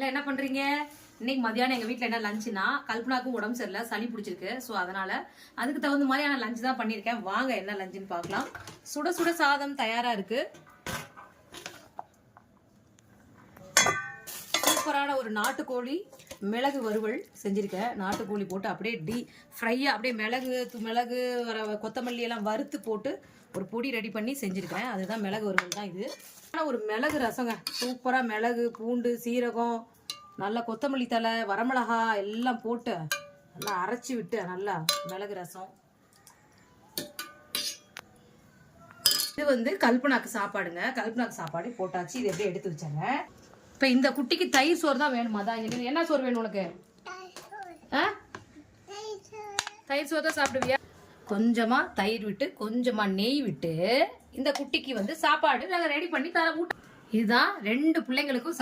எல்லாம் என்ன பண்றீங்க? இன்னைக்கு மதியானம் எங்க வீட்டுல என்ன லஞ்சுனா, கல்பனாக்கும் உடம்பு சரியில்லை, சளி பிடிச்சிருக்கு. ஸோ அதனால அதுக்கு தகுந்த மாதிரியான லஞ்சு தான் பண்ணியிருக்கேன். வாங்க என்ன லஞ்சுன்னு பார்க்கலாம். சுட சுட சாதம் தயாரா இருக்கு. சூப்பரான ஒரு நாட்டுக்கோழி மிளகு வறுவல் செஞ்சிருக்கேன். நாட்டுக்கோழி போட்டு அப்படியே ஃப்ரையா அப்படியே மிளகு கொத்தமல்லி எல்லாம் வறுத்து போட்டு ஒரு பொடி ரெடி பண்ணி செஞ்சிருக்கேன். அதுதான் மிளகு வறுவல் தான் இது. ஆனால் ஒரு மிளகு ரசங்க, சூப்பராக மிளகு பூண்டு சீரகம் நல்லா கொத்தமல்லி தலை வரமிளகா எல்லாம் போட்டு நல்லா அரைச்சி விட்டு நல்லா மிளகு ரசம். இது வந்து கல்பனாக்கு சாப்பாடுங்க. கல்பனாக்கு சாப்பாடு போட்டாச்சு. இது எப்படி எடுத்து வச்சாங்க. இப்போ இந்த குட்டிக்கு தயிர் சோறு தான் வேணுமா? தான் என்ன சோறு வேணும் உனக்கு? தயிர் சோறு தான் சாப்பிடுவியா? கொஞ்சமா தயிர் விட்டு கொஞ்சமா நெய் விட்டு இந்த குட்டிக்கு வந்து சாப்பாடு நாங்கள் ரெடி பண்ணி தர. இதுதான் 2 பிள்ளைங்களுக்கும்